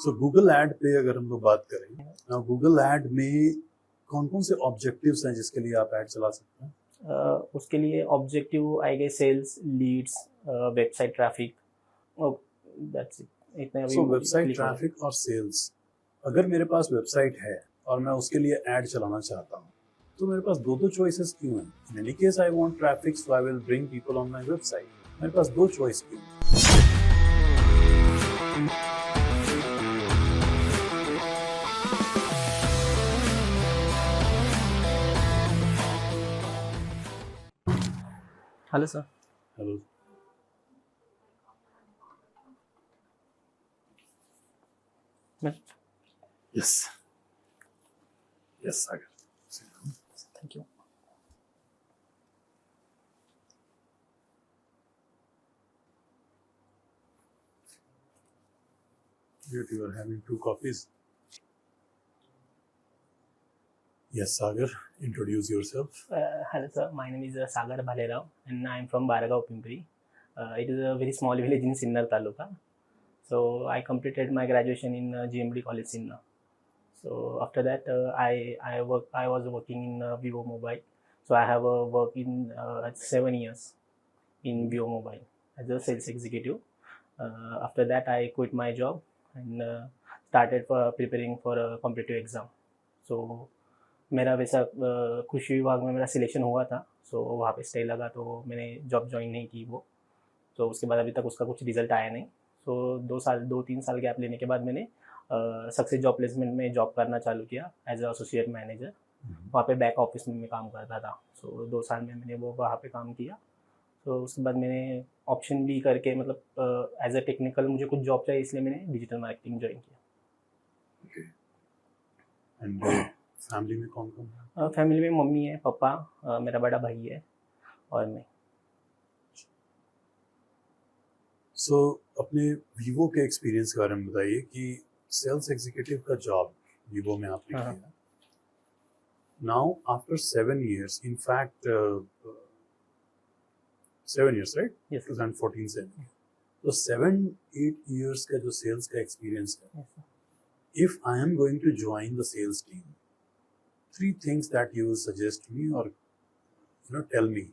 सो Google add पे अगर हम लोग बात करें, गूगल ऐड में कौन कौन से ऑब्जेक्टिव्स हैं जिसके लिए आप ऐड चला सकते हैं? उसके लिए objective I guess sales, leads, website traffic, that's it. इतने अभी सो मुझे वेबसाइट क्लिक हो रहा है। ट्रैफिक और सेल्स, अगर मेरे पास वेबसाइट है और मैं उसके लिए ऐड चलाना चाहता हूँ, तो मेरे पास दो दो चॉइसेस क्यों हैं? In any case I want traffic, so I will bring people on my website. मेरे पास दो चॉइस क्यों हैं? Hello sir. Hello. Yes yes Sagar, thank you. you are having two copies. Yes, Sagar, introduce yourself. Hello sir, my name is Sagar Bhalerao and I am from Baragaon, Pimpri. It is a very small village in Sinnar Taluka. So I completed my graduation in GMD College, Sinnar. So after that, I was working in Vivo Mobile. So I have worked in 7 years in Vivo Mobile as a sales executive. After that, I quit my job and started preparing for a competitive exam. So मेरा वैसा कृषि विभाग में मेरा selection हुआ था, सो वहाँ पे स्टे लगा तो मैंने जॉब ज्वाइन नहीं की वो। तो उसके बाद अभी तक उसका कुछ रिजल्ट आया नहीं। सो 2-3 साल गैप लेने के बाद मैंने सक्सेस जॉब प्लेसमेंट में जॉब करना चालू किया एज अ एसोसिएट मैनेजर। वहाँ पे बैक ऑफिस में मैं काम करता था। सो 2 साल में मैंने वो वहाँ पे काम किया। तो उसके बाद मैंने ऑप्शन बी करके, मतलब एज अ टेक्निकल मुझे कुछ जॉब चाहिए, इसलिए मैंने डिजिटल मार्केटिंग ज्वाइन किया। एंड फैमिली में कौन कौन है? फैमिली में मम्मी है, पापा, मेरा बड़ा भाई है और मैं। सो अपने वीवो के एक्सपीरियंस के बारे में बताइए कि सेल्स एग्जीक्यूटिव का जॉब वीवो में आपने किया। Now after 7 years, in fact 7 years, right? Yes. 2014 से। तो 7-8 years का जो सेल्स का एक्सपीरियंस है, if I am going to join the sales team, 3 things that you will suggest me or tell me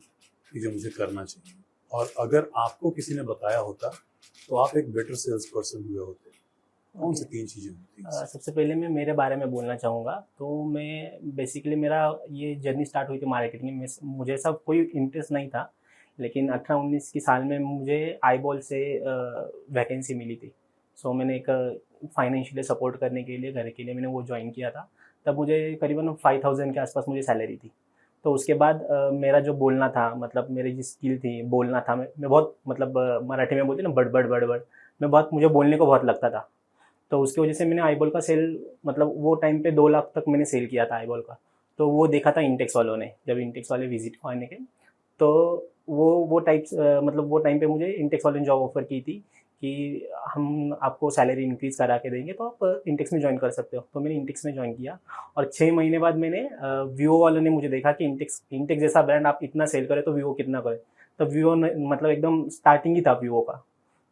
कि जो मुझे करना चाहिए, और अगर आपको किसी ने बताया होता तो आप एक बेटर सेल्स पर्सन हुए होते, कौन सी 3 चीज़ें होती हैं? सबसे पहले मैं मेरे बारे में बोलना चाहूँगा। तो मैं बेसिकली, मेरा ये जर्नी स्टार्ट हुई थी मार्केटिंग में। मुझे सब कोई इंटरेस्ट नहीं था, लेकिन 18-19 की साल में मुझे आईबॉल से वैकेंसी मिली थी। सो मैंने एक फाइनेंशियली सपोर्ट करने के लिए, घर के लिए मैंने वो ज्वाइन किया था। तब मुझे करीबन 5000 के आसपास मुझे सैलरी थी। तो उसके बाद मेरा जो बोलना था, मतलब मेरी जो स्किल थी बोलना था, मैं बहुत, मतलब मराठी में बोलते ना बड़बड़ बड़बड़, मैं बहुत, मुझे बोलने को बहुत लगता था। तो उसकी वजह से मैंने आईबॉल का सेल, मतलब वो टाइम पे 2 लाख तक मैंने सेल किया था आईबॉल का। तो वो देखा था इंटेक्स वालों ने, जब इंटेक्स वाले विजिट को आने के, तो वो टाइप्स, मतलब वो टाइम पे मुझे इंटेक्स वालों ने जॉब ऑफर की थी कि हम आपको सैलरी इंक्रीज़ करा के देंगे, तो आप इंटेक्स में ज्वाइन कर सकते हो। तो मैंने इंटेक्स में ज्वाइन किया और 6 महीने बाद मैंने वीवो वालों ने मुझे देखा कि इंटेक्स जैसा ब्रांड आप इतना सेल करें तो वीवो कितना करे। तो वीवो मतलब एकदम स्टार्टिंग ही था वीवो का,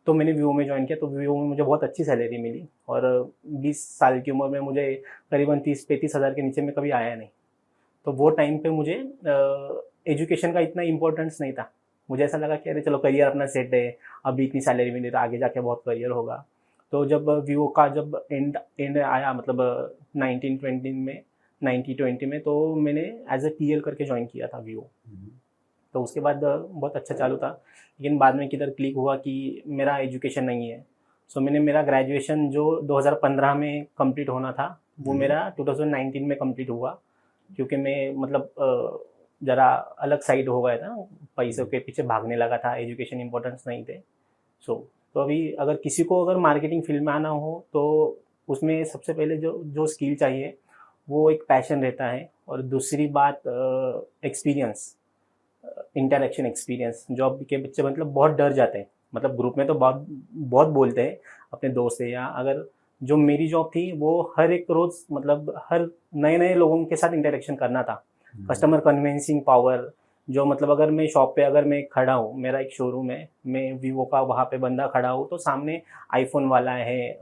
तो मैंने वीवो में ज्वाइन किया। तो वीवो में मुझे बहुत अच्छी सैलरी मिली और 20 साल की उम्र में मुझे करीबन 30-35 हज़ार के नीचे में कभी आया नहीं। तो वो टाइम पे मुझे एजुकेशन का इतना इम्पोर्टेंस नहीं था। मुझे ऐसा लगा कि अरे चलो करियर अपना सेट है, अभी इतनी सैलरी मिली तो आगे जाके बहुत करियर होगा। तो जब वीवो का जब एंड आया, मतलब 1920 में 90-20 में, तो मैंने एज ए TL करके ज्वाइन किया था वीवो। तो उसके बाद बहुत अच्छा चालू था, लेकिन बाद में किधर क्लिक हुआ कि मेरा एजुकेशन नहीं है। सो मैंने मेरा ग्रेजुएशन जो 2015 में कंप्लीट होना था, वो मेरा 2019 में कंप्लीट हुआ, क्योंकि मैं, मतलब ज़रा अलग साइड हो गया था, पैसों के पीछे भागने लगा था, एजुकेशन इंपॉर्टेंस नहीं थे। तो अभी अगर किसी को अगर मार्केटिंग फील्ड में आना हो तो उसमें सबसे पहले जो स्किल चाहिए वो एक पैशन रहता है, और दूसरी बात एक्सपीरियंस, इंटरेक्शन एक्सपीरियंस। जॉब के बच्चे मतलब बहुत डर जाते हैं, मतलब ग्रुप में तो बहुत बहुत बोलते हैं अपने दोस्त से, या अगर जो मेरी जॉब थी वो हर एक रोज़, मतलब हर नए नए लोगों के साथ इंटरेक्शन करना था। कस्टमर कन्विंसिंग पावर, जो मतलब अगर मैं शॉप पे, अगर मैं खड़ा हूँ, मेरा एक शोरूम है, मैं वीवो का, वहाँ पे बंदा खड़ा हूँ, तो सामने आईफोन वाला है,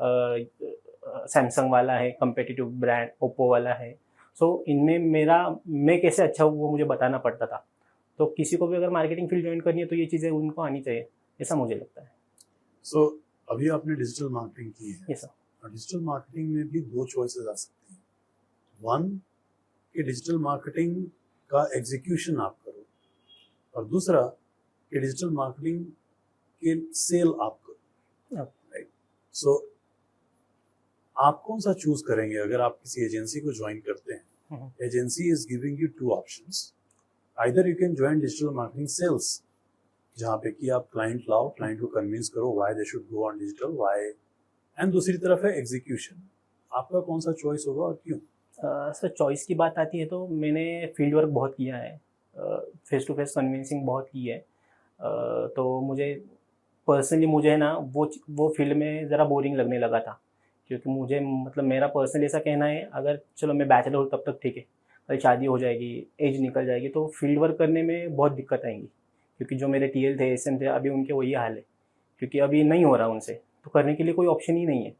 सैमसंग वाला है, कम्पिटिटिव ब्रांड ओप्पो वाला है। सो इनमें मैं कैसे अच्छा हूँ वो मुझे बताना पड़ता था। तो किसी को भी अगर मार्केटिंग फील्ड ज्वाइन करनी है तो ये चीज़ें उनको आनी चाहिए, ऐसा मुझे लगता है। सो अभी आपने डिजिटल मार्केटिंग की है, ये सर। और डिजिटल मार्केटिंग में भी दो चॉइसेस आ सकती हैं। वन, कि डिजिटल मार्केटिंग का एग्जीक्यूशन आप करो, और दूसरा कि डिजिटल मार्केटिंग के सेल आप करो, राइट? सो आप कौन सा चूज करेंगे अगर आप किसी एजेंसी को ज्वाइन करते हैं? Agency is giving you two options, either you can join digital marketing sales, जहाँ पे कि आप क्लाइंट लाओ, क्लाइंट को कन्विंस करो why they should go on digital, why, and दूसरी तरफ है एग्जीक्यूशन। आपका कौन सा चॉइस होगा और क्यों? सर चॉइस की बात आती है तो मैंने फील्ड वर्क बहुत किया है, फेस टू फेस कन्विंसिंग बहुत की है। तो मुझे पर्सनली मुझे है ना वो फील्ड में ज़रा बोरिंग लगने लगा था, क्योंकि मुझे मतलब मेरा पर्सनली ऐसा कहना है, अगर चलो मैं बैचलर हूँ तब तक ठीक है, कल शादी हो जाएगी, एज निकल जाएगी तो फील्ड वर्क करने में बहुत दिक्कत आएंगी। क्योंकि जो मेरे टीएल थे, एसएम थे, अभी उनके वही हाल है, क्योंकि अभी नहीं हो रहा उनसे, तो करने के लिए कोई ऑप्शन ही नहीं है।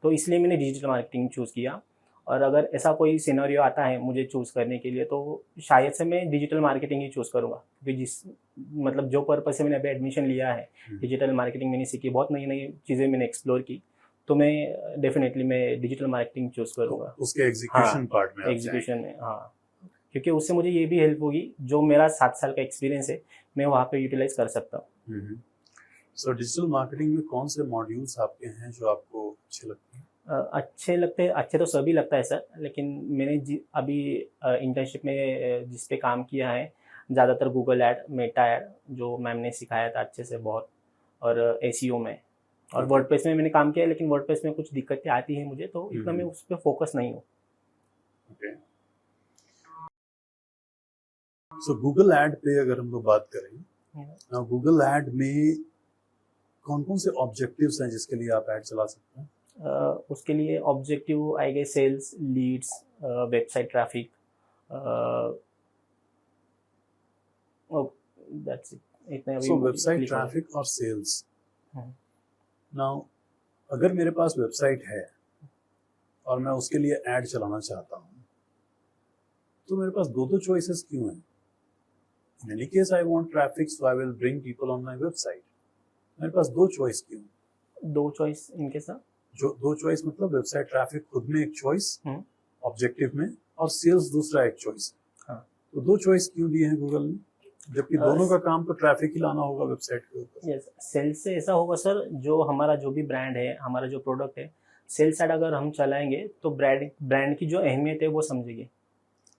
तो इसलिए मैंने डिजिटल मार्केटिंग चूज़ किया। और अगर ऐसा कोई सिनेरियो आता है मुझे चूज़ करने के लिए तो शायद से मैं डिजिटल मार्केटिंग ही चूज़ करूँगा, क्योंकि मतलब जो पर्पस से मैंने अभी एडमिशन लिया है, डिजिटल मार्केटिंग मैंने सीखी, बहुत नई नई चीज़ें मैंने एक्सप्लोर की, तो मैं डेफिनेटली मैं डिजिटल मार्केटिंग चूज़ करूँगा। उसके एग्जीक्यूशन पार्ट में एग्जीक्यूशन में, हाँ, क्योंकि उससे मुझे ये भी हेल्प होगी, जो मेरा 7 साल का एक्सपीरियंस है मैं वहाँ पे यूटिलाइज कर सकता हूँ। सो डिजिटल मार्केटिंग में कौन से मॉड्यूल्स आपके हैं जो आपको अच्छे लगते हैं? अच्छे तो सभी लगता है सर, लेकिन मैंने अभी इंटर्नशिप में जिस पे काम किया है, ज़्यादातर गूगल ऐड, मेटा ऐड जो मैम ने सिखाया था अच्छे से बहुत, और एसईओ में, और वर्डप्रेस में मैंने काम किया है, लेकिन वर्डप्रेस में कुछ दिक्कतें आती हैं मुझे, तो इतना मैं उस पर फोकस नहीं हूँ। सो गूगल ऐड पे अगर हम लोग बात करें, गूगल ऐड में कौन कौन से ऑब्जेक्टिव्स हैं जिसके लिए आप ऐड चला सकते हैं? उसके लिए objective I guess sales, leads, website traffic, that's it, इतने अभी। सो वेबसाइट ट्रैफिक और सेल्स। नाउ अगर मेरे पास वेबसाइट है और मैं उसके लिए ऐड चलाना चाहता हूँ, तो मेरे पास दो चॉइसेस क्यों हैं? In any case, I want traffic, so I will bring people on my website. मेरे पास दो चॉइस क्यों? दो चॉइस इनके साथ, जो दो चॉइस मतलब वेबसाइट ट्रैफिक खुद में एक चॉइस ऑब्जेक्टिव में, और सेल्स दूसरा एक चॉइस। हाँ, तो दो चॉइस क्यों दिए हैं गूगल ने, जबकि दोनों का काम तो ट्रैफिक ही लाना होगा वेबसाइट के ऊपर? यस, सेल्स से ऐसा होगा सर, जो हमारा जो भी ब्रांड है, हमारा जो प्रोडक्ट है, सेल्स ऐड अगर हम चलाएंगे तो ब्रांड की जो अहमियत है वो समझेंगे।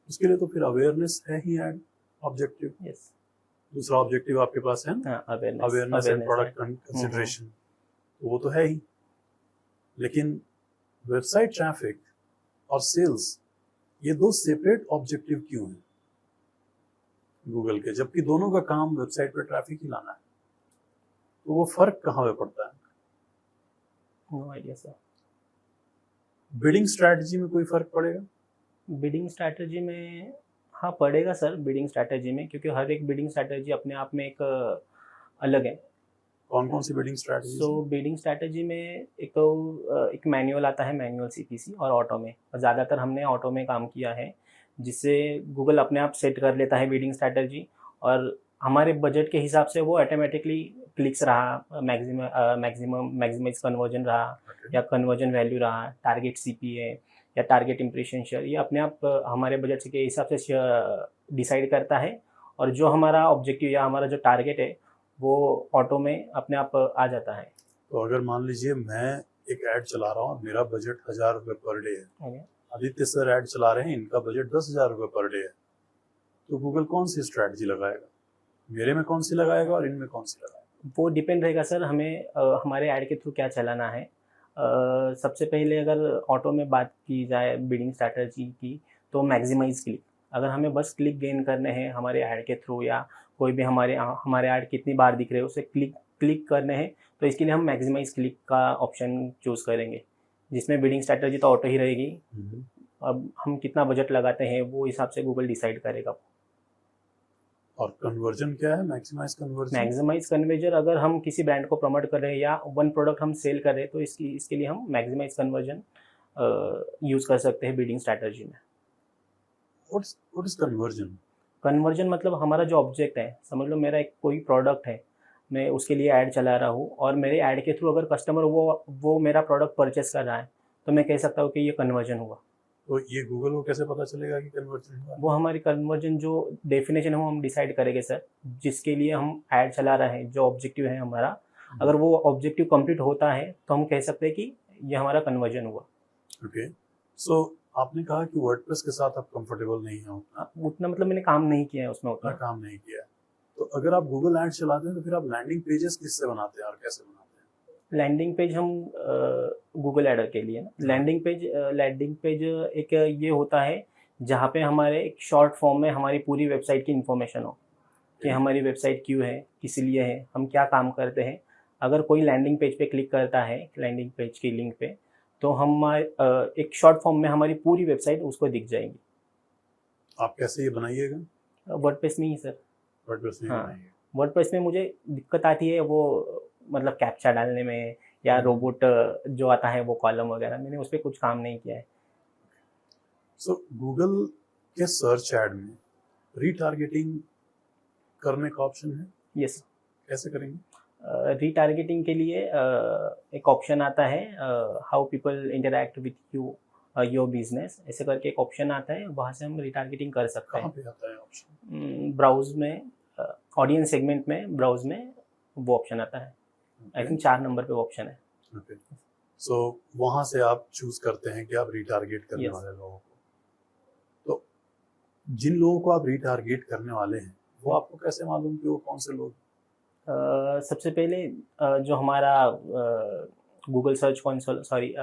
उसके लिए तो फिर अवेयरनेस है ही ऐड ऑब्जेक्टिव। यस, दूसरा ऑब्जेक्टिव आपके पास है ना, अवेयरनेस एंड प्रोडक्ट कंसिडरेशन, तो वो तो है ही। लेकिन वेबसाइट ट्रैफिक और सेल्स, ये दो सेपरेट ऑब्जेक्टिव क्यों हैं गूगल के, जबकि दोनों का काम वेबसाइट पे ट्रैफिक ही लाना है? तो वो फर्क कहाँ पे पड़ता है? No idea sir. Bidding strategy में कोई फर्क पड़ेगा? बिडिंग स्ट्रैटेजी में हाँ पड़ेगा सर, बिडिंग स्ट्रैटेजी में, क्योंकि हर एक बिडिंग स्ट्रैटेजी अपने आप में एक अलग है। कौन कौन सी बिडिंग स्ट्रैटेजी? सो बिडिंग स्ट्रैटेजी में एक तो एक मैनुअल आता है, मैनुअल सीपीसी, और ऑटो में, और ज़्यादातर हमने ऑटो में काम किया है, जिससे गूगल अपने आप सेट कर लेता है बिडिंग स्ट्रैटेजी, और हमारे बजट के हिसाब से वो ऑटोमेटिकली क्लिक्स रहा, मैक्सिमाइज कन्वर्जन रहा, या कन्वर्जन वैल्यू रहा, टारगेट सीपीए या टारगेट इम्प्रेशन शेयर, ये अपने आप हमारे बजट के हिसाब से डिसाइड करता है, और जो हमारा ऑब्जेक्टिव या हमारा जो टारगेट है वो ऑटो में अपने आप आ जाता है। तो अगर मान लीजिए मैं एक ऐड चला रहा हूँ, मेरा बजट 1000 रुपये पर डे है, आदित्य सर ऐड चला रहे हैं, इनका बजट 10,000 रुपये पर डे है, तो गूगल कौन सी स्ट्रैटेजी लगाएगा? मेरे में कौन सी लगाएगा और इनमें कौन सी लगाएगा? वो डिपेंड रहेगा सर, हमें हमारे ऐड के थ्रू क्या चलाना है। सबसे पहले अगर ऑटो में बात की जाए बिडिंग स्ट्रैटेजी की, तो मैक्सिमाइज क्लिक, अगर हमें बस क्लिक गेन करने हैं हमारे ऐड के थ्रू, या कोई भी हमारे ऐड कितनी बार दिख रहे हैं उसे क्लिक करने हैं, तो इसके लिए हम मैक्सिमाइज क्लिक का ऑप्शन चूज़ करेंगे, जिसमें बिडिंग स्ट्रैटेजी तो ऑटो ही रहेगी। अब हम कितना बजट लगाते हैं वो हिसाब से गूगल डिसाइड करेगा। और कन्वर्जन क्या है? मैक्सिमाइज कन्वर्जन अगर हम किसी ब्रांड को प्रमोट कर रहे हैं या वन प्रोडक्ट हम सेल कर रहे हैं, तो इसके लिए हम मैक्सिमाइज कन्वर्जन यूज़ कर सकते हैं बिडिंग स्ट्रैटेजी में। what is conversion? कन्वर्जन मतलब हमारा जो ऑब्जेक्ट है, समझ लो मेरा एक कोई प्रोडक्ट है, मैं उसके लिए ऐड चला रहा हूँ और मेरे ऐड के थ्रू अगर कस्टमर वो मेरा प्रोडक्ट परचेस कर रहा है तो मैं कह सकता हूँ कि ये कन्वर्जन हुआ। तो ये गूगल को कैसे पता चलेगा कि कन्वर्जन हुआ? वो हमारी कन्वर्जन जो डेफिनेशन है वो हम डिसाइड करेंगे सर, जिसके लिए हम ऐड चला रहे हैं, जो ऑब्जेक्टिव है हमारा, अगर वो ऑब्जेक्टिव कंप्लीट होता है तो हम कह सकते हैं कि ये हमारा कन्वर्जन हुआ। ओके, सो आपने कहा कि वर्डप्रेस के साथ आप कंफर्टेबल नहीं हो, उतना मतलब मैंने काम नहीं किया है उसमें उतना उतना। काम नहीं किया, तो अगर आप गूगल एड चलाते हैं तो फिर आप लैंडिंग पेजेस किससे बनाते हैं और कैसे बनाते हैं? लैंडिंग पेज हम गूगल एडर के लिए ना, लैंडिंग पेज एक ये होता है जहाँ पे हमारे एक शॉर्ट फॉर्म में हमारी पूरी वेबसाइट की इन्फॉर्मेशन हो कि हमारी वेबसाइट क्यों है, किस लिए है, हम क्या काम करते हैं। अगर कोई लैंडिंग पेज पे क्लिक करता है, लैंडिंग पेज की लिंक पे, तो हम एक शॉर्ट फॉर्म में हमारी पूरी वेबसाइट उसको दिख जाएगी। आप कैसे ये बनाइएगा? वर्डप्रेस में ही सर। वर्डप्रेस में हाँ, बनाइए। वर्डप्रेस में मुझे दिक्कत आती है वो मतलब कैप्चा डालने में या रोबोट जो आता है वो कॉलम वगैरह, मैंने उस पर कुछ काम नहीं किया है। सो गूगल के सर्च ऐड में रीटारगेटिंग करने का ऑप्शन है, यस, कैसे करेंगे? रीटारगेटिंग के लिए एक ऑप्शन आता है, how people interact with you your business, ऐसे करके एक ऑप्शन आता है, वहाँ से हम रीटारगेटिंग कर सकते कहाँ हैं। पे आता है ऑप्शन? ब्राउज में, ऑडियंस सेगमेंट में, ब्राउज में वो ऑप्शन आता है। आई थिंक 4 नंबर पे वो ऑप्शन है। ओके, सो वहाँ से आप चूज करते हैं कि आप रीटारगेट करने Yes. वाले लोगों को। तो जिन लोगों को आप रीटारगेट करने वाले हैं वो आपको कैसे मालूम कि वो कौन से लोग? सबसे पहले जो हमारा Google search console, sorry,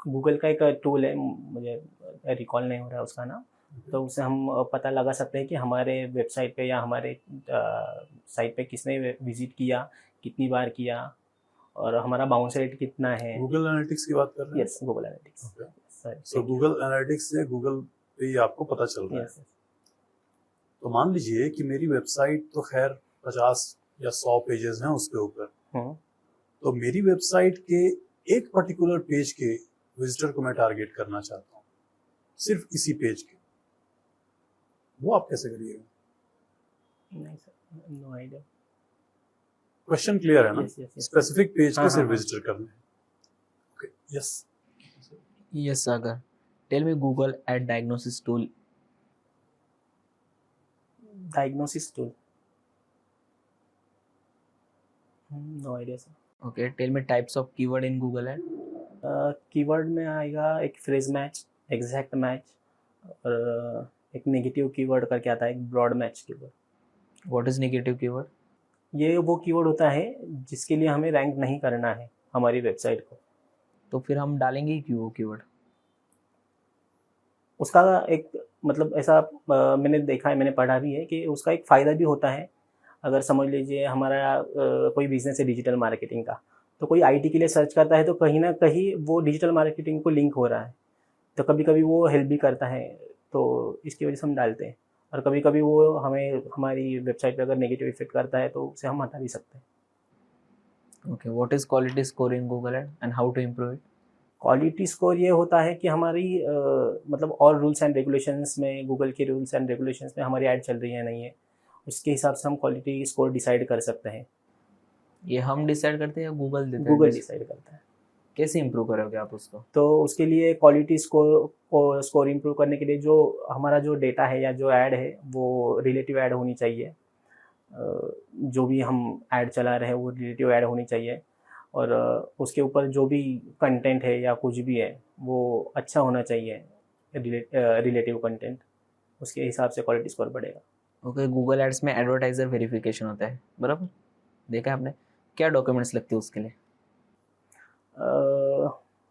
Google का एक टूल है, मुझे रिकॉल नहीं हो रहा है उसका नाम, तो उससे हम पता लगा सकते हैं कि हमारे वेबसाइट पे या हमारे साइट पे किसने विजिट किया, कितनी बार किया, और हमारा बाउंस रेट कितना है। गूगल एनालिटिक्स की बात कर रहे हैं? Yes, Google analytics. ओके, सो गूगल एनालिटिक्स से गूगल पे ही आपको पता चल रहा है। यस। तो मान लीजिए कि मेरी वेबसाइट तो खैर 50 या 100 पेजेस हैं उसके ऊपर, तो मेरी वेबसाइट के एक पर्टिकुलर पेज के विजिटर को मैं टारगेट करना चाहता हूँ, सिर्फ इसी पेज के, वो आप कैसे करिएगा? नहीं sir, no idea. Question clear है ना? Yes, yes. स्पेसिफिक पेज हाँ, के सिर्फ हाँ, विजिटर करने हैं। Okay, yes. Yes, Sagar. Tell me Google Ad Diagnosis tool. Diagnosis tool, no idea sir. Okay, tell me types of keyword in Google Ad. Keyword में आएगा एक फ्रेज मैच, एग्जैक्ट मैच, और एक नेगेटिव कीवर्ड करके आता है, एक broad match keyword. What is negative keyword? ये वो कीवर्ड होता है जिसके लिए हमें रैंक नहीं करना है हमारी वेबसाइट को। तो फिर हम डालेंगे ही क्यों वो कीवर्ड? उसका एक मतलब ऐसा मैंने देखा है, मैंने पढ़ा भी है कि उसका एक फ़ायदा भी होता है। अगर समझ लीजिए हमारा कोई बिजनेस है डिजिटल मार्केटिंग का, तो कोई आईटी के लिए सर्च करता है तो कहीं ना कहीं वो डिजिटल मार्केटिंग को लिंक हो रहा है, तो कभी कभी वो हेल्प भी करता है, तो इसकी वजह से हम डालते हैं। और कभी कभी वो हमें हमारी वेबसाइट पर अगर नेगेटिव इफेक्ट करता है तो उसे हम हटा भी सकते हैं। Okay, what is quality score in Google Ad and how to improve it? Quality score ये होता है कि हमारी मतलब और रूल्स एंड रेगुलेशंस में, गूगल के रूल्स एंड रेगुलेशंस में हमारी ऐड चल रही है नहीं है, उसके हिसाब से हम क्वालिटी स्कोर डिसाइड कर सकते हैं। ये हम डिसाइड करते हैं या गूगल देता है? गूगल डिसाइड करता है। कैसे इम्प्रूव करोगे आप उसको? तो उसके लिए क्वालिटी स्कोर इम्प्रूव करने के लिए जो हमारा जो डेटा है या जो ऐड है वो रिलेटिव ऐड होनी चाहिए। जो भी हम ऐड चला रहे हैं वो रिलेटिव ऐड होनी चाहिए, और उसके ऊपर जो भी कंटेंट है या कुछ भी है वो अच्छा होना चाहिए, रिलेटिव कंटेंट, उसके हिसाब से क्वालिटी स्कोर बढ़ेगा। ओके, गूगल एड्स में एडवर्टाइजर वेरिफिकेशन होता है, बराबर? देखा है आपने? क्या डॉक्यूमेंट्स लगते हैं उसके लिए?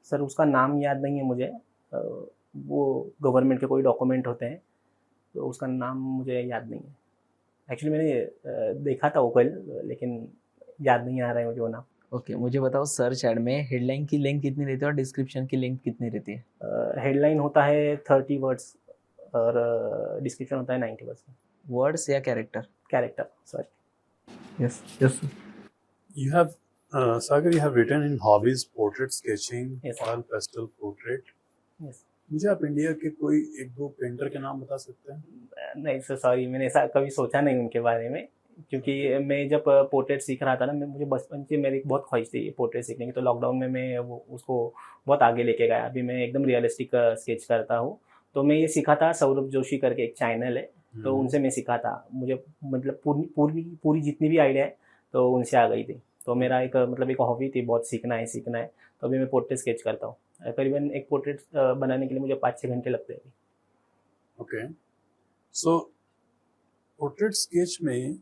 सर उसका नाम याद नहीं है मुझे, वो गवर्नमेंट के कोई डॉक्यूमेंट होते हैं, तो उसका नाम मुझे याद नहीं है। एक्चुअली मैंने देखा था वो कल, लेकिन याद नहीं आ रहा है मुझे वो नाम। ओके, मुझे बताओ सर्च ऐड में हेडलाइन की लेंथ कितनी रहती है और डिस्क्रिप्शन की लेंथ कितनी रहती है? हेडलाइन होता है 30 वर्ड्स और डिस्क्रिप्शन होता है 90 वर्ड्स। वर्ड्स या character? Character, sorry. Yes yes. You have, Sagar, you have written in hobbies portrait sketching, Yes, sir. oil pastel portrait. Yes. मुझे आप इंडिया के कोई एक दो पेंटर के नाम बता सकते हैं? नहीं सर, सॉरी, मैंने ऐसा कभी सोचा नहीं उनके बारे में, क्योंकि मैं जब पोर्ट्रेट सीख रहा था ना, मुझे बचपन से मेरी बहुत ख्वाहिश थी पोर्ट्रेट सीखने की, तो लॉकडाउन में मैं वो उसको बहुत आगे लेके गया। अभी मैं एकदम रियलिस्टिक स्केच करता हूँ। तो मैं ये सीखा था, सौरभ जोशी करके एक चैनल है, तो उनसे मैं सीखा था। मुझे मतलब पूरी जितनी भी आइडिया है तो उनसे आ गई थी। तो मेरा एक मतलब एक हॉबी थी, बहुत सीखना है। तो अभी मैं पोर्ट्रेट स्केच करता हूँ। करीबन एक पोर्ट्रेट बनाने के लिए मुझे 5-6 घंटे लगते हैं। ओके, सो पोर्ट्रेट स्केच में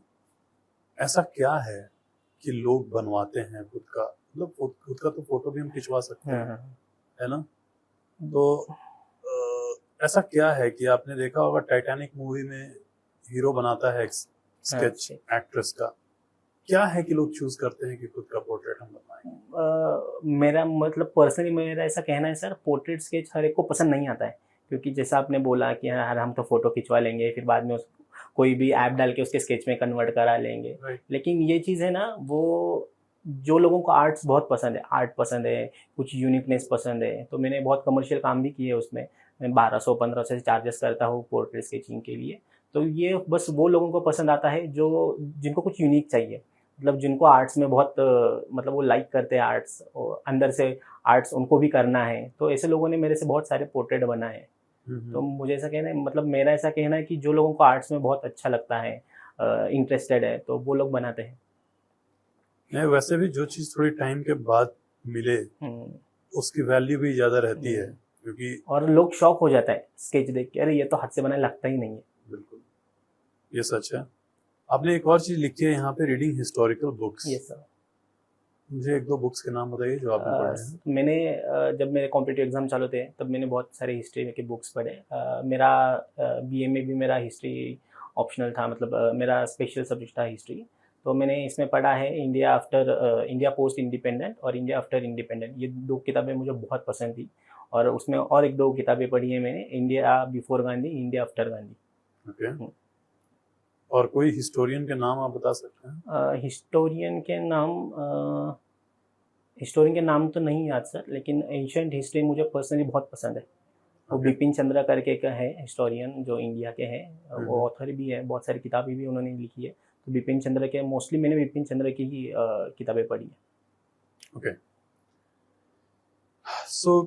ऐसा क्या है कि लोग बनवाते हैं खुद का? मतलब खुद का तो फोटो भी हम खिंचवा सकते हैं, है ना? तो ऐसा क्या है कि आपने देखा होगा टाइटैनिक मूवी में हीरो बनाता है स्केच एक्ट्रेस का, क्या है कि लोग चूज करते हैं कि खुद का पोर्ट्रेट हम बनवाएं? मेरा मतलब पर्सनली मेरा ऐसा कहना है सर, पोर्ट्रेट स्केच हर एक को पसंद नहीं आता है, क्योंकि जैसा आपने बोला कि यार हम तो फोटो खिंचवा लेंगे, फिर बाद में कोई भी ऐप डाल के उसके स्केच में कन्वर्ट करा लेंगे। लेकिन ये चीज़ है ना, वो जो लोगों को आर्ट्स बहुत पसंद है, आर्ट पसंद है, कुछ यूनिकनेस पसंद है, तो मैंने बहुत कमर्शियल काम भी किए उसमें। मैं 1200-1500 से चार्जेस करता हूँ पोर्ट्रेट स्केचिंग के लिए। तो ये बस वो लोगों को पसंद आता है जो जिनको कुछ यूनिक चाहिए, मतलब जिनको आर्ट्स में बहुत मतलब वो लाइक करते हैं आर्ट्स, अंदर से आर्ट्स उनको भी करना है। तो ऐसे लोगों ने मेरे से बहुत सारे पोर्ट्रेट बनाए हैं। तो मुझे ऐसा कहना है, मतलब मेरा ऐसा कहना है कि जो लोगों को आर्ट्स में बहुत अच्छा लगता है, इंटरेस्टेड है, तो वो लोग बनाते हैं। नहीं, वैसे भी जो चीज़ थोड़ी टाइम के बाद मिले उसकी वैल्यू भी ज़्यादा रहती है, क्योंकि और लोग शॉक हो जाता है स्केच देख के, अरे ये तो हाथ से बना लगता ही नहीं है। बिल्कुल, ये सच है। आपने एक और चीज़ लिखी है यहाँ पे, reading historical books. Yes sir. मुझे एक दो बुक्स के नाम बताइए जो आपने पढ़े हैं। मैंने जब मेरे कॉम्पिटिटिव एग्जाम चालू थे तब मैंने बहुत सारे हिस्ट्री के बुक्स पढ़े। मेरा बीए में भी मेरा हिस्ट्री ऑप्शनल था, मतलब मेरा स्पेशल सब्जेक्ट था हिस्ट्री। तो मैंने इसमें पढ़ा है इंडिया पोस्ट इंडिपेंडेंट और इंडिया आफ्टर इंडिपेंडेंट। ये 2 किताबें मुझे बहुत पसंद थी, और उसमें और 1-2 किताबें पढ़ी है मैंने, India before Gandhi, India after Gandhi. Okay, और कोई हिस्टोरियन के नाम आप बता सकते हैं? हिस्टोरियन के नाम तो नहीं याद सर, लेकिन एंशिएंट हिस्ट्री मुझे पर्सनली बहुत पसंद है। वो बिपिन चंद्रा करके का है हिस्टोरियन, जो इंडिया के हैं। वो ऑथर भी है, बहुत सारी किताबें भी उन्होंने लिखी है। तो बिपिन चंद्रा के मोस्टली मैंने बिपिन चंद्रा की ही किताबें पढ़ी है। Okay, so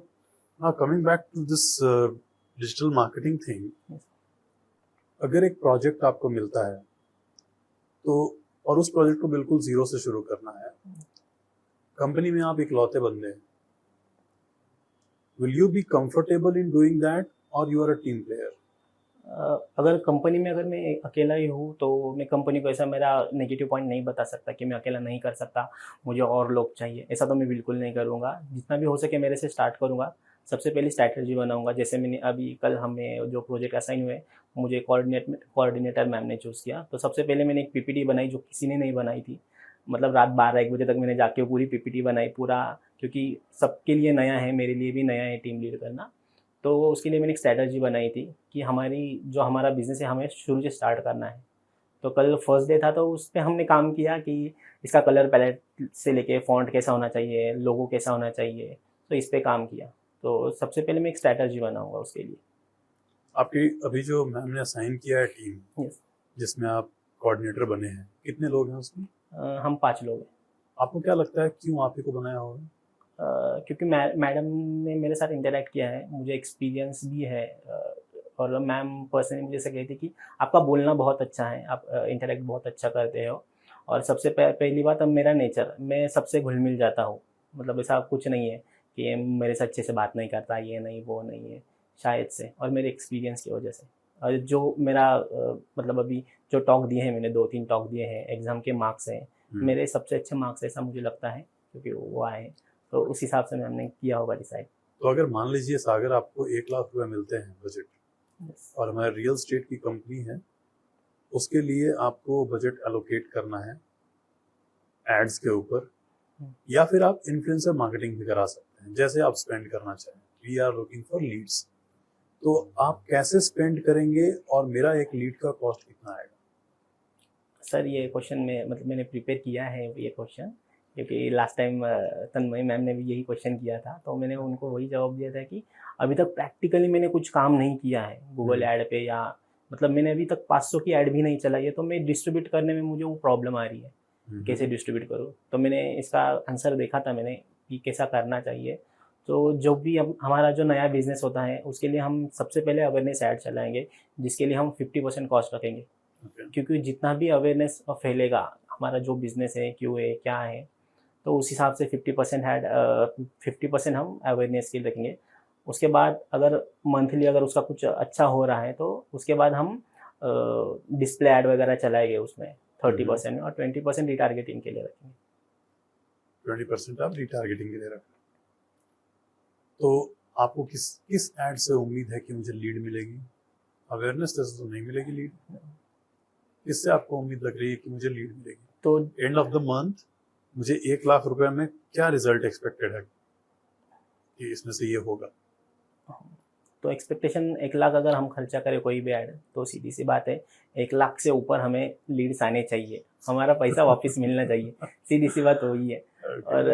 now coming back to this digital marketing thing, अगर एक प्रोजेक्ट आपको मिलता है तो, और उस प्रोजेक्ट को बिल्कुल जीरो से शुरू करना है, कंपनी में आप इकलौते बंदे हैं, will you be comfortable in doing that or you are a team player? अगर कंपनी में अगर मैं अकेला ही हूँ तो मैं कंपनी को ऐसा मेरा नेगेटिव पॉइंट नहीं बता सकता कि मैं अकेला नहीं कर सकता, मुझे और लोग चाहिए, ऐसा तो मैं बिल्कुल नहीं करूँगा। जितना भी हो सके मेरे से स्टार्ट करूँगा। सबसे पहले स्ट्रैटेजी बनाऊँगा। जैसे मैंने अभी कल हमें जो प्रोजेक्ट असाइन हुए, मुझे कोऑर्डिनेटर मैम ने चूज़ किया, तो सबसे पहले मैंने एक पीपीटी बनाई जो किसी ने नहीं बनाई थी। मतलब रात 12-1 बजे तक मैंने जाके पूरी पीपीटी बनाई पूरा, क्योंकि सबके लिए नया है, मेरे लिए भी नया है टीम लीड करना। तो उसके लिए मैंने एक स्ट्रैटेजी बनाई थी कि हमारा बिज़नेस है, हमें शुरू से स्टार्ट करना है। तो कल फर्स्ट डे था, तो उस पर हमने काम किया कि इसका कलर पैलेट से लेके फ़ॉन्ट कैसा होना चाहिए, लोगो कैसा होना चाहिए, तो इस पर काम किया। तो सबसे पहले मैं एक स्ट्रैटेजी बनाऊंगा उसके लिए। आपकी अभी जो मैम ने असाइन किया है टीम, जिसमें आप कोऑर्डिनेटर बने हैं, कितने लोग हैं उसमें? हम 5 लोग हैं। आपको क्या लगता है क्यों आप ही को बनाया होगा? क्योंकि मैडम ने मेरे साथ इंटरेक्ट किया है, मुझे एक्सपीरियंस भी है, और मैम पर्सनली मुझे ऐसे कही थी कि आपका बोलना बहुत अच्छा है, आप इंटरेक्ट बहुत अच्छा करते हो, और सबसे पहली बात, अब मेरा नेचर, मैं सबसे घुल मिल जाता हूँ। मतलब ऐसा कुछ नहीं है कि मेरे से अच्छे से बात नहीं करता, ये नहीं वो नहीं है, शायद से, और मेरे एक्सपीरियंस की वजह से। और जो मेरा मतलब अभी जो टॉक दिए हैं मैंने, 2-3 टॉक दिए हैं, एग्ज़ाम के मार्क्स हैं, मेरे सबसे अच्छे मार्क्स ऐसा मुझे लगता है, क्योंकि वो आए, तो उस हिसाब से हमने किया होगा डिसाइड। तो अगर मान लीजिए सागर आपको 1 लाख रुपए मिलते हैं बजट, और हमारे रियल स्टेट की कंपनी है, उसके लिए आपको बजट एलोकेट करना है एड्स के ऊपर, या फिर आप इन्फ्लुएंसर मार्केटिंग भी करा सकते हैं, जैसे आप स्पेंड करना चाहें। We are looking for leads, तो आप कैसे स्पेंड करेंगे और मेरा एक लीड का कॉस्ट कितना आएगा? सर ये क्वेश्चन में मतलब मैंने प्रिपेयर किया है ये क्वेश्चन, क्योंकि लास्ट टाइम तन्मय मैम ने भी यही क्वेश्चन किया था, तो मैंने उनको वही जवाब दिया था कि अभी तक प्रैक्टिकली मैंने कुछ काम नहीं किया है गूगल ऐड पे, या मतलब मैंने अभी तक 500 की ऐड भी नहीं चलाई है, तो मैं डिस्ट्रीब्यूट करने में मुझे वो प्रॉब्लम आ रही है, कैसे डिस्ट्रीब्यूट करूँ। तो मैंने इसका आंसर देखा था मैंने कि कैसा करना चाहिए। तो जो भी हम हमारा जो नया बिजनेस होता है उसके लिए हम सबसे पहले अवेयरनेस ऐड चलाएंगे, जिसके लिए हम 50% कॉस्ट रखेंगे, क्योंकि जितना भी अवेयरनेस फैलेगा हमारा जो बिजनेस है क्यों है क्या है, तो उस हिसाब से 50% ऐड 50% हम अवेयरनेस के लिए रखेंगे। उसके बाद अगर मंथली अगर उसका कुछ अच्छा हो रहा है तो उसके बाद हम डिस्प्ले ऐड वगैरह चलाएंगे उसमें 30% और 20% रिटारगेटिंग के लिए रखेंगे। 20% आप रिटारगेटिंग के लिए रखें। तो आपको किस किस ऐड से उम्मीद है कि मुझे लीड मिलेगी? अवेयरनेस से तो नहीं मिलेगी लीड। किससे आपको उम्मीद लग रही है कि मुझे लीड मिलेगी? तो एंड ऑफ द मंथ मुझे 1 लाख रुपए में क्या रिजल्ट एक्सपेक्टेड है कि इसमें से ये होगा? तो एक्सपेक्टेशन 1 लाख अगर हम खर्चा करें कोई भी ऐड, तो सीधी सी बात है 1 लाख से ऊपर हमें लीड्स आने चाहिए, हमारा पैसा वापस मिलना चाहिए, सीधी सी बात वही है। और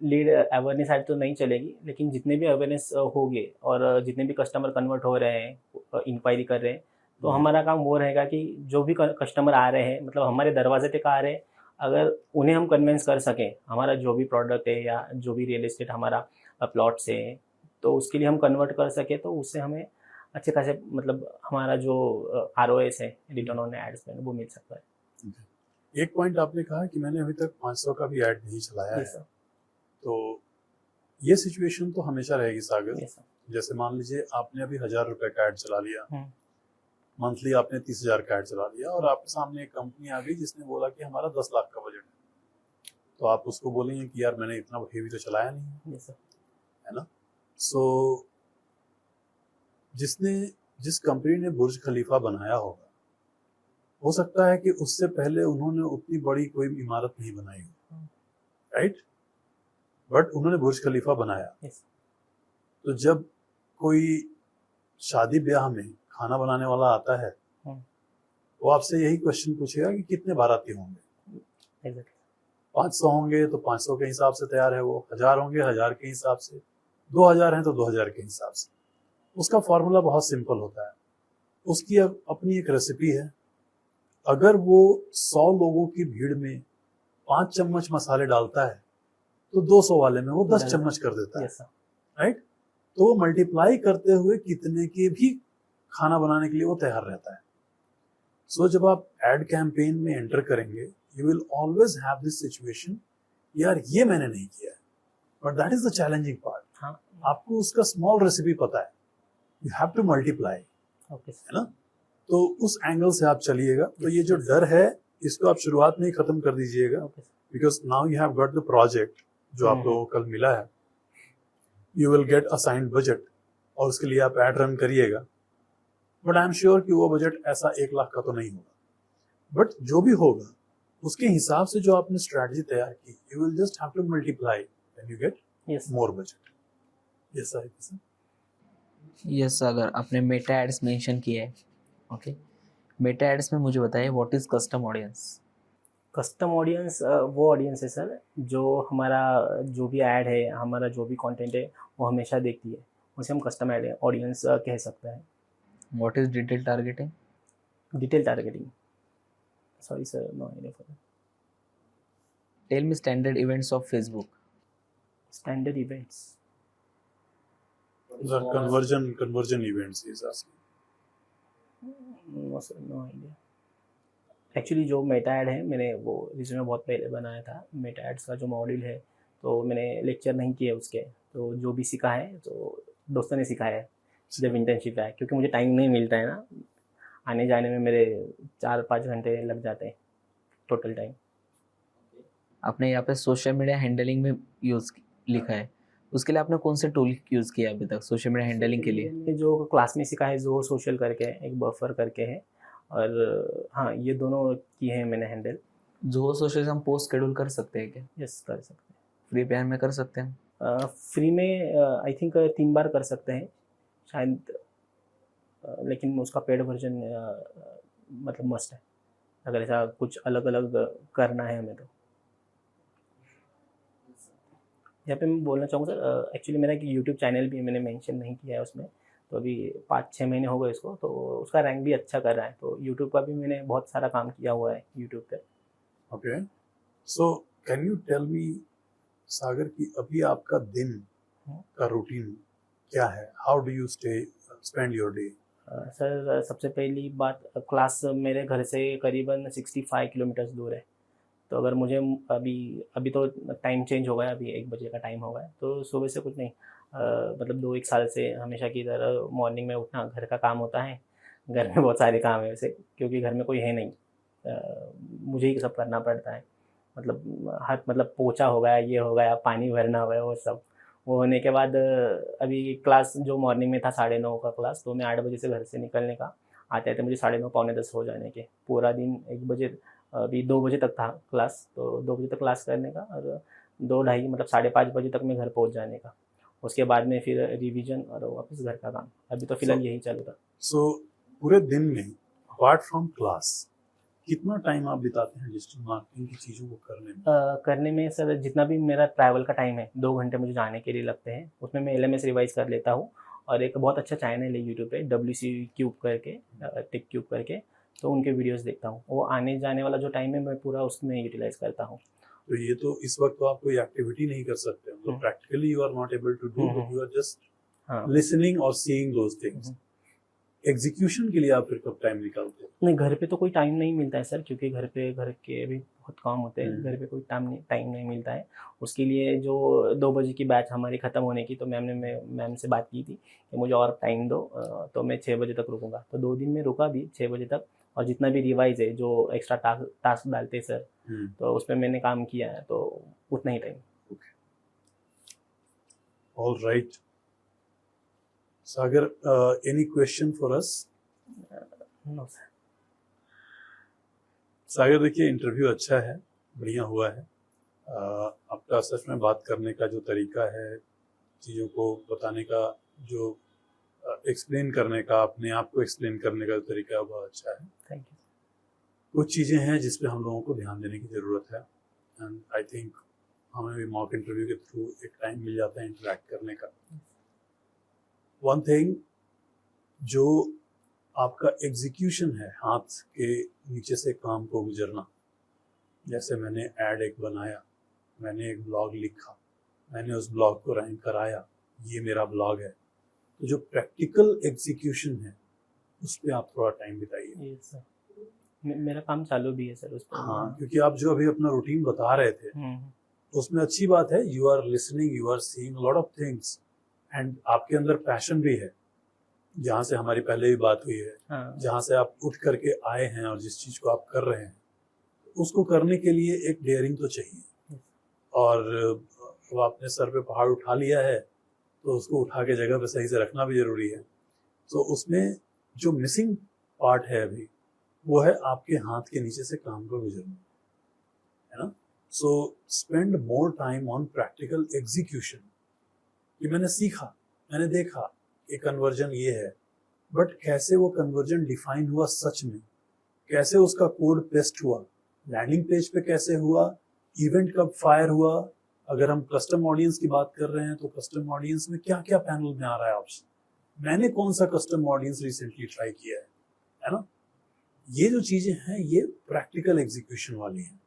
लीड अवेयरनेस ऐड तो नहीं चलेगी, लेकिन जितने भी अवेयरनेस होंगे और जितने भी कस्टमर कन्वर्ट हो रहे हैं, इंक्वायरी कर रहे हैं, तो हमारा काम वो रहेगा कि जो भी कस्टमर आ रहे हैं, मतलब हमारे दरवाजे तक आ रहे हैं, अगर उन्हें हम कन्विंस कर सकें हमारा जो भी प्रोडक्ट है या जो भी रियल एस्टेट हमारा प्लॉट से है, तो उसके लिए हम कन्वर्ट कर सके, तो उससे हमें अच्छे खासे मतलब हमारा जो ROS है, रिटर्न ऑन एड स्पेंड, वो मिल सकता है। एक पॉइंट आपने कहा कि मैंने अभी तक 500 का भी ऐड नहीं चलाया है, तो ये सिचुएशन तो हमेशा रहेगी सागर। जैसे मान लीजिए आपने अभी 1000 रुपए का ऐड चला लिया, मंथली आपने 30,000 का ऐड चला लिया, और आपके सामने एक कंपनी आ गई जिसने बोला कि हमारा 10 लाख का बजट है, तो आप उसको बोलेंगे कि यार मैंने इतना हेवी तो चलाया नहीं है ना। सो जिस कंपनी ने बुर्ज खलीफा बनाया होगा, हो सकता है कि उससे पहले उन्होंने उतनी बड़ी कोई इमारत नहीं बनाई हो, राइट, बट उन्होंने बुर्ज खलीफा बनाया। तो जब कोई शादी ब्याह में खाना बनाने वाला आता है, वो आपसे यही क्वेश्चन पूछेगा कि कितने बाराती होंगे। 500 होंगे तो 500 के हिसाब से तैयार है वो, 1000 होंगे 1000 के हिसाब से, 2000 हैं तो 2000 के हिसाब से। उसका फॉर्मूला बहुत सिंपल होता है, उसकी अपनी एक रेसिपी है। अगर वो 100 लोगों की भीड़ में 5 चम्मच मसाले डालता है, तो 200 वाले में वो 10 चम्मच कर देता है, राइट। तो वो मल्टीप्लाई करते हुए कितने के भी खाना बनाने के लिए वो तैयार रहता है। सो जब आप एड कैंपेन में एंटर करेंगे, you will always have this situation, यार ये मैंने नहीं किया है, but that is the challenging part. आपको उसका स्मॉल रेसिपी पता है, यू हैव टू मल्टीप्लाई, है ना। तो उस एंगल से आप चलिएगा। तो ये जो डर है, इसको आप शुरुआत में ही खत्म कर दीजिएगा, because now you have got the project जो आप लोगों को कल मिला है। You will get assigned budget, और उसके लिए आप एड रन करिएगा, बट आई एम श्योर कि वो बजट ऐसा 1 लाख का तो नहीं होगा, बट जो भी होगा उसके हिसाब से जो आपने स्ट्रैटेजी तैयार की, you will just have to multiply and you get more budget. Yes sir. Yes, अगर आपने मेटा एड्स मेंशन किया है, ओके, मेटा एड्स में मुझे बताइए what is custom audience. Custom audience वो ऑडियंस है सर जो हमारा जो भी ऐड है, हमारा जो भी कंटेंट है वो हमेशा देखती है, उसे हम कस्टम ऑडियंस कह सकते हैं। What is detail targeting? Detail targeting, sorry sir, no idea for that. Tell me standard events of Facebook. Standard events, The conversion events he is asking. No sir, no idea. Actually जो Meta ad है मैंने वो resume बहुत पहले बनाया था, Meta ads का जो मॉड्यूल है, तो मैंने लेक्चर नहीं किए उसके, तो जो भी सीखा है तो दोस्तों ने सिखाया है जब इंटर्नशिप आया, क्योंकि मुझे टाइम नहीं मिलता है ना, आने जाने में मेरे 4-5 घंटे लग जाते हैं टोटल टाइम। आपने यहाँ पे सोशल मीडिया हैंडलिंग में यूज़ लिखा है, उसके लिए आपने कौन से टूल यूज़ किया अभी तक सोशल मीडिया हैंडलिंग के लिए? जो क्लास में सीखा है जो सोशल करके एक बफर करके है, और हाँ ये दोनों की है मैंने हैंडल। जो सोशल हम पोस्ट शेड्यूल कर सकते हैं क्या? यस कर सकते हैं। फ्री प्लान में कर सकते हैं? फ्री में आई थिंक 3 बार कर सकते हैं शायद, लेकिन उसका पेड वर्जन मतलब मस्ट है अगर ऐसा कुछ अलग अलग करना है हमें तो। यहाँ पे मैं बोलना चाहूँगा सर, एक्चुअली मेरा एक यूट्यूब चैनल भी मैंने मेंशन नहीं किया है उसमें, तो अभी 5-6 महीने हो गए इसको, तो उसका रैंक भी अच्छा कर रहा है, तो यूट्यूब का भी मैंने बहुत सारा काम किया हुआ है यूट्यूब पे। Okay, so can you tell me Sagar कि अभी आपका दिन का रूटीन क्या है? How do you spend your day? Sir सबसे पहली बात, क्लास मेरे घर से करीबन 65 किलोमीटर्स दूर है, तो अगर मुझे अभी अभी तो टाइम चेंज हो गया, अभी 1 बजे का टाइम हो गया, तो सुबह से कुछ नहीं, मतलब 2-1 साल से हमेशा की तरह मॉर्निंग में उठना, घर का काम होता है, घर में बहुत सारे काम है वैसे, क्योंकि घर में कोई है नहीं, मुझे ही सब करना पड़ता है, मतलब पोछा हो गया, ये हो गया, पानी भरना हो गया, वो सब। वो होने के बाद अभी क्लास जो मॉर्निंग में था 9:30 का क्लास, तो मैं 8 बजे से घर से निकलने का, आते आते मुझे 9:30 पौने 10 हो जाने के, पूरा दिन 1 बजे, अभी 2 बजे तक था क्लास, तो 2 बजे तक क्लास करने का, और 2-2:30 मतलब 5:30 बजे तक मैं घर पहुंच जाने का, उसके बाद में फिर रिवीजन और वापस घर का काम, अभी तो फिलहाल यही चालू था। सो पूरे दिन में अपार्ट फ्रॉम क्लास कितना टाइम आप बिताते हैं डिजिटल मार्केटिंग की चीज़ों को करने में? करने में सर, जितना भी मेरा ट्रैवल का टाइम है, 2 घंटे मुझे जाने के लिए लगते हैं, उसमें मैं LMS रिवाइज कर लेता हूँ, और एक बहुत अच्छा चैनल है यूट्यूब पे WC क्यूब करके, टेक क्यूब करके, तो उनके वीडियोस देखता हूँ, वो आने जाने वाला जो टाइम है मैं पूरा उसमें यूटिलाइज करता हूँ। तो ये तो इस वक्त तो आप कोई एक्टिविटी नहीं कर सकते, मतलब practically you are not able to do, but you are just listening और सीइंग दोस थिंग्स। एग्जीक्यूशन के लिए आप फिर कब टाइम निकालते हैं? नहीं, घर पे तो कोई टाइम नहीं मिलता है सर, क्योंकि घर के भी बहुत काम होते हैं, घर पे कोई टाइम नहीं मिलता है। उसके लिए जो 2 बजे की बैच हमारी ख़त्म होने की, तो मैम से बात की थी कि मुझे और टाइम दो, तो मैं 6 बजे तक रुकूंगा, तो 2 दिन में रुका भी 6 बजे तक, और जितना भी रिवाइज है, जो एक्स्ट्रा टास्क डालते हैं सर, तो उस पर मैंने काम किया है, तो उतना ही time. All right Sagar, any question for us? No sir. Sagar देखिए, इंटरव्यू अच्छा है, बढ़िया हुआ है। आपका सच में बात करने का जो तरीका है, चीज़ों को बताने का जो एक्सप्लेन करने का, अपने आप को एक्सप्लेन करने का जो तरीका है, बहुत अच्छा है। Thank you. कुछ चीज़ें हैं जिस पे हम लोगों को ध्यान देने की ज़रूरत है, एंड आई थिंक हमें भी मॉक इंटरव्यू के थ्रू एक टाइम मिल जाता है इंटरेक्ट करने का। वन थिंग, जो आपका एग्जीक्यूशन है, हाथ के नीचे से काम को गुजरना, जैसे मैंने ऐड एक बनाया, मैंने एक ब्लॉग लिखा, मैंने उस ब्लॉग को रैंक कराया, ये मेरा ब्लॉग है, तो जो प्रैक्टिकल एग्जीक्यूशन है उस पर आप थोड़ा टाइम बिताइए। यस सर, मेरा काम चालू भी है सर उस पर। हाँ, क्योंकि आप जो अभी अपना रूटीन बता रहे थे, उसमें अच्छी बात है, you are listening, you are seeing lot of things, and आपके अंदर पैशन भी है, जहाँ से हमारी पहले भी बात हुई है, जहाँ से आप उठ करके आए हैं और जिस चीज़ को आप कर रहे हैं, उसको करने के लिए एक डेयरिंग तो चाहिए, और अब आपने सर पे पहाड़ उठा लिया है, तो उसको उठा के जगह पे सही से रखना भी जरूरी है। तो उसमें जो मिसिंग पार्ट है अभी, वो है आपके हाथ के नीचे से काम को गुजरना, है ना। So spend more time on practical execution, कि मैंने सीखा, मैंने देखा कि कन्वर्जन ये है, बट कैसे वो कन्वर्जन डिफाइन हुआ सच में, कैसे उसका कोड पेस्ट हुआ, लैंडिंग पेज पे कैसे हुआ, इवेंट कब फायर हुआ, अगर हम कस्टम ऑडियंस की बात कर रहे हैं तो कस्टम ऑडियंस में क्या क्या पैनल में आ रहा है ऑप्शन, मैंने कौन सा कस्टम ऑडियंस रिसेंटली ट्राई किया है ना। ये जो चीजें हैं, ये प्रैक्टिकल एग्जीक्यूशन वाली हैं।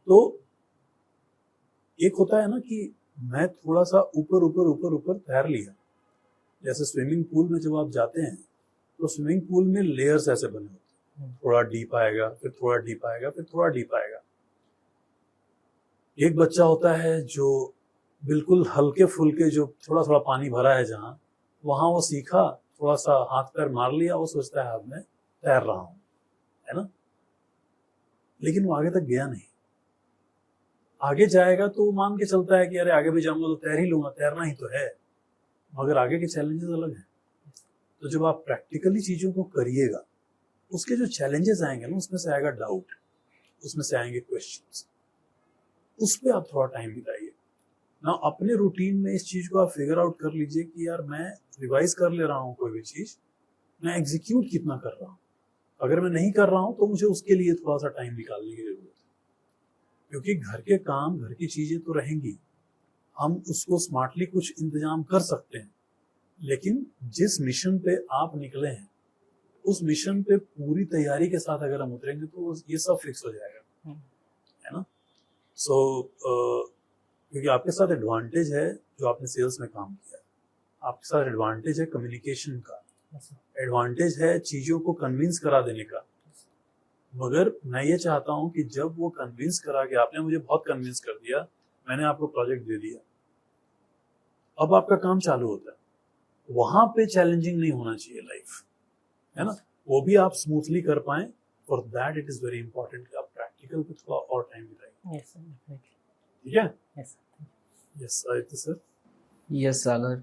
तो एक होता है ना कि मैं थोड़ा सा ऊपर ऊपर ऊपर ऊपर तैर लिया, जैसे स्विमिंग पूल में जब आप जाते हैं तो स्विमिंग पूल में लेयर्स ऐसे बने होते हैं, थोड़ा डीप आएगा, फिर थोड़ा डीप आएगा, फिर थोड़ा डीप आएगा। एक बच्चा होता है जो बिल्कुल हल्के फुल्के, जो थोड़ा थोड़ा पानी भरा है जहाँ, वहां वो सीखा, थोड़ा सा हाथ पैर मार लिया, वो सोचता है अब मैं तैर रहा हूं, है ना, लेकिन वो आगे तक गया नहीं। आगे जाएगा तो वो मान के चलता है कि अरे आगे भी जाऊंगा तो तैर ही लूंगा, तैरना ही तो है, मगर आगे के चैलेंजेस अलग हैं। तो जब आप प्रैक्टिकली चीजों को करिएगा, उसके जो चैलेंजेस आएंगे ना, उसमें से आएगा डाउट, उसमें से आएंगे क्वेश्चंस, उस पर आप थोड़ा टाइम बिताइए ना। अपने रूटीन में इस चीज को आप फिगर आउट कर लीजिए कि यार मैं रिवाइज कर ले रहा हूँ कोई भी चीज, मैं एग्जीक्यूट कितना कर रहा हूँ, अगर मैं नहीं कर रहा हूँ तो मुझे उसके लिए थोड़ा सा टाइम निकालने की जरूरत है, क्योंकि घर के काम, घर की चीजें तो रहेंगी, हम उसको स्मार्टली कुछ इंतजाम कर सकते हैं, लेकिन जिस मिशन पे आप निकले हैं उस मिशन पे पूरी तैयारी के साथ अगर हम उतरेंगे तो ये सब फिक्स हो जाएगा, है ना। सो क्योंकि आपके साथ एडवांटेज है जो आपने सेल्स में काम किया, आपके साथ एडवांटेज है कम्युनिकेशन का, एडवांटेज है चीजों को कन्विंस करा देने का। मगर मैं ये चाहता हूं कि जब वो कन्विंस करा के आपने मुझे बहुत कन्विंस कर दिया, मैंने आपको प्रोजेक्ट दे दिया, अब आपका काम चालू होता है, वहां पे चैलेंजिंग नहीं होना चाहिए लाइफ, है ना। वो भी आप स्मूथली कर पाए, for that it is very important कि आप प्रैक्टिकल पे थोड़ा और टाइम बिताइए। यस सर, ठीक है। Yes yes Aditya sir. Yes Sagar,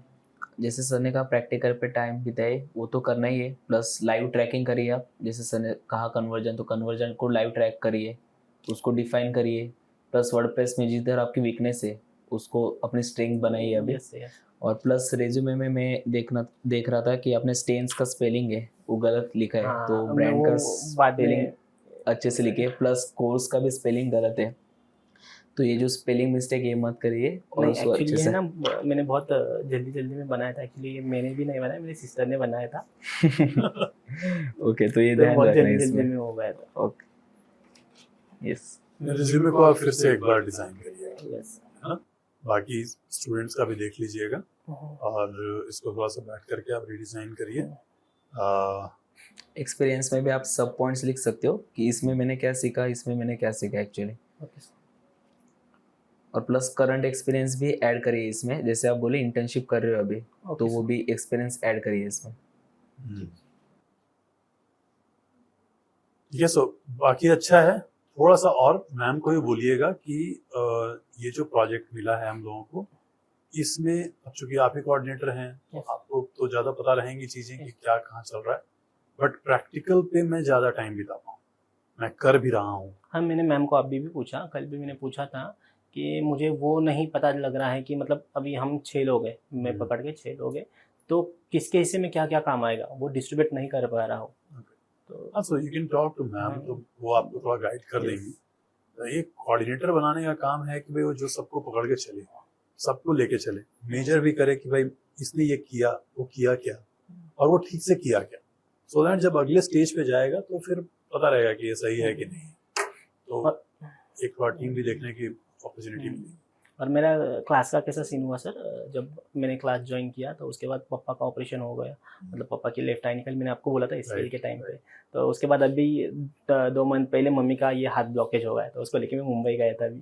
जैसे सर ने कहा प्रैक्टिकल पे टाइम बिताए, वो तो करना ही है, प्लस लाइव ट्रैकिंग करिए आप, जैसे सर ने कहा कन्वर्जन, तो कन्वर्जन को लाइव ट्रैक करिए, उसको डिफाइन करिए, प्लस वर्डप्रेस में जिधर आपकी वीकनेस है उसको अपनी स्ट्रेंथ बनाइए अभी। Yes yes. और प्लस रेज्यूमे में मैं देख रहा था कि आपने स्टेन्स का स्पेलिंग है वो गलत लिखा है, हाँ, तो मैं ब्रांड वो का बाद में- स्पेलिंग अच्छे से लिखिए, प्लस कोर्स का भी स्पेलिंग गलत है, तो ये जो स्पेलिंग मिस्टेक ये मत करिए, और नहीं उसको एक्चुअली अच्छे ये से है ना, मैंने बहुत जल्दी में बनाया था एक्चुअली, मैंने भी नहीं बनाया, मेरी सिस्टर ने बनाया था। ओके, तो ये तो ध्यान बहुत रखना है जल्दी इसमें। में हो गया था। ओके, यस रिज्यूमे को आप फिर से एक बार डिजाइन करिए, यस। है ना। बाकी स्टूडेंट्स का भी देख लीजिएगा और इसको थोड़ा सा बैठ करके आप रीडिजाइन करिए। एक्सपीरियंस में भी आप सब पॉइंट्स लिख सकते हो कि इसमें मैंने क्या सीखा, इसमें मैंने क्या सीखा एक्चुअली, और प्लस करंट एक्सपीरियंस भी ऐड करिए इसमें, जैसे आप बोले इंटर्नशिप कर रहे हो अभी, तो वो भी एक्सपीरियंस ऐड करिए इसमें। ठीक है। सो बाकी अच्छा है, थोड़ा सा और मैम को भी बोलिएगा कि ये जो प्रोजेक्ट मिला है हम लोगों को, इसमें अब चूंकि आप ही कोऑर्डिनेटर हैं तो आपको तो ज्यादा पता रहेंगी चीजें कि क्या कहाँ चल रहा है, बट प्रैक्टिकल पे मैं ज्यादा टाइम बिता पाऊँ, मैं कर भी रहा हूँ। हाँ, मैंने मैम को अभी भी पूछा, कल भी मैंने पूछा था कि मुझे वो नहीं पता लग रहा है कि मतलब अभी हम 6 लोग हैं, मैं पकड़ के 6 लोग हैं, तो किसके हिस्से में क्या क्या काम आएगा वो डिस्ट्रीब्यूट नहीं कर पा रहा हूँ। तो so you can talk to ma'am, तो वो आपको थोड़ा गाइड कर देंगी। तो ये कोऑर्डिनेटर बनाने का काम है कि भाई वो जो सबको पकड़ के चले, सबको लेके चले, मेजर भी करे कि भाई इसने ये किया, वो किया क्या और वो ठीक से किया क्या, सो दैट जब अगले स्टेज पे जाएगा तो फिर पता रहेगा कि ये सही है कि नहीं। तो एक बार टीम भी देखने की अपॉर्चुनिटी मिली। और मेरा क्लास का कैसा सीन हुआ सर, जब मैंने क्लास ज्वाइन किया तो उसके बाद पापा का ऑपरेशन हो गया, मतलब पापा की लेफ्ट आई निकल, मैंने आपको बोला था इसके के टाइम पे, तो उसके बाद अभी 2 मंथ पहले मम्मी का ये हाथ ब्लॉकेज हो गया, तो उसको लेके मैं मुंबई गया था अभी,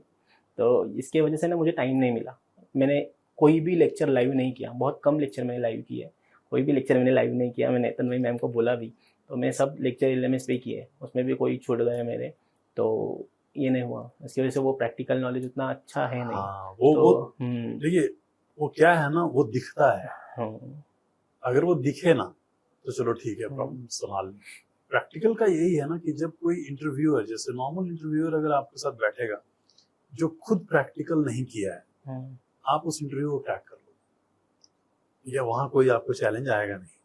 तो इसके वजह से ना मुझे टाइम नहीं मिला, मैंने कोई भी लेक्चर लाइव नहीं किया, बहुत कम लेक्चर मैंने लाइव किया, कोई भी लेक्चर मैंने लाइव नहीं किया, मैंने तन्मय मैम को बोला भी, तो मैं सब लेक्चर LMS पे किए, उसमें भी कोई छूट गए मेरे, तो ये नहीं हुआ, इसकी वजह से वो प्रैक्टिकल नॉलेज उतना अच्छा है नहीं। हाँ, वो देखिए वो क्या है ना, वो दिखता है, अगर वो दिखे ना तो चलो ठीक है, प्रॉब्लम संभाल लें। प्रैक्टिकल का यही है ना कि जब कोई इंटरव्यूअर, जैसे नॉर्मल इंटरव्यूअर अगर आपके साथ बैठेगा जो खुद प्रैक्टिकल नहीं किया है, आप उस इंटरव्यू को क्रैक कर लो, या वहां कोई आपको चैलेंज आएगा नहीं।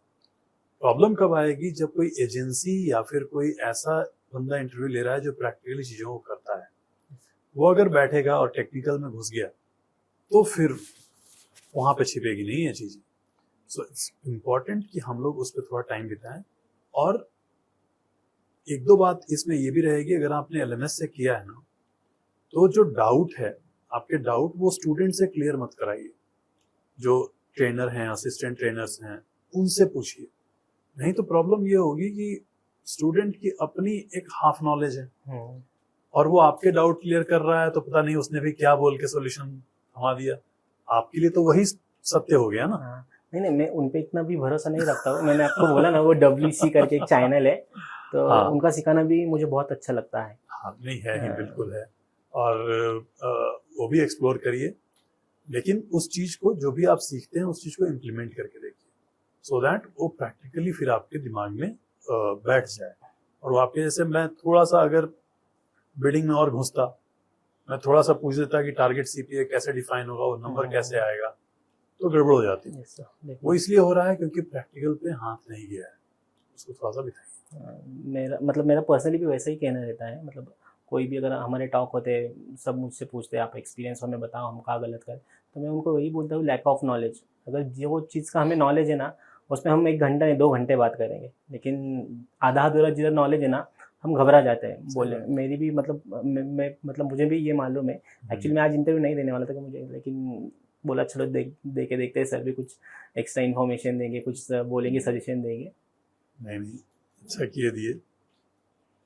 प्रॉब्लम कब आएगी, जब कोई एजेंसी या फिर कोई ऐसा बंदा इंटरव्यू ले रहा है जो प्रैक्टिकली चीजों को करता है, वो अगर बैठेगा और टेक्निकल में घुस गया तो फिर वहां पे छिपेगी नहीं ये चीजें। सो इट्स इम्पोर्टेंट कि हम लोग उस पर थोड़ा टाइम बिताएं। और एक दो बात इसमें ये भी रहेगी, अगर आपने LMS से किया है ना, तो जो डाउट है, आपके डाउट वो स्टूडेंट से क्लियर मत कराइए, जो ट्रेनर हैं, असिस्टेंट ट्रेनर्स हैं, उनसे पूछिए, नहीं तो प्रॉब्लम ये होगी कि स्टूडेंट की अपनी एक हाफ नॉलेज है और वो आपके डाउट क्लियर कर रहा है, तो पता नहीं उसने भी क्या बोल के सॉल्यूशन थमा दिया, आपके लिए तो वही सत्य हो गया ना। नहीं, मैं उन पे इतना भी भरोसा नहीं रखता हूँ, मैंने आपको बोला ना वो WC करके एक चैनल है, तो उनका सिखाना भी मुझे बहुत अच्छा लगता है। हाँ, नहीं है ही, बिल्कुल है, और वो भी एक्सप्लोर करिए, लेकिन उस चीज को, जो भी आप सीखते हैं उस चीज को इम्प्लीमेंट करके देखिए, सो दैट वो प्रैक्टिकली फिर आपके दिमाग में बैठ जाए। और वो आपके, जैसे मैं थोड़ा सा अगर बिल्डिंग में और घुसता, मैं थोड़ा सा पूछ देता कि टारगेट CPA कैसे डिफाइन होगा, वो नंबर कैसे आएगा, तो गड़बड़ हो जाती। वो इसलिए हो रहा है क्योंकि प्रैक्टिकल पे हाथ नहीं गया है, उसको थोड़ा सा बिताइए। मेरा पर्सनली भी वैसा ही कहना रहता है, मतलब कोई भी अगर हमारे टॉक होते हैं सब मुझसे पूछते हैं आप एक्सपीरियंस हमें बताओ हम कहाँ गलत कर, तो मैं उनको वही बोलता हूँ लैक ऑफ नॉलेज। अगर जो चीज़ का हमें नॉलेज है ना उसमें हम 1 घंटा या 2 घंटे बात करेंगे, लेकिन आधा अधूरा जिधर नॉलेज है ना हम घबरा जाते हैं बोले। मेरी भी मतलब मैं मतलब मुझे भी ये मालूम है, एक्चुअली मैं आज इंटरव्यू नहीं देने वाला था कि मुझे, लेकिन बोला चलो देखे देखते सर भी कुछ एक्स्ट्रा इन्फॉर्मेशन देंगे, कुछ बोलेंगे, सजेशन देंगे। नहीं अच्छा किए दिए,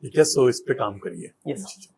ठीक है। सो इस पे काम करिए। यस।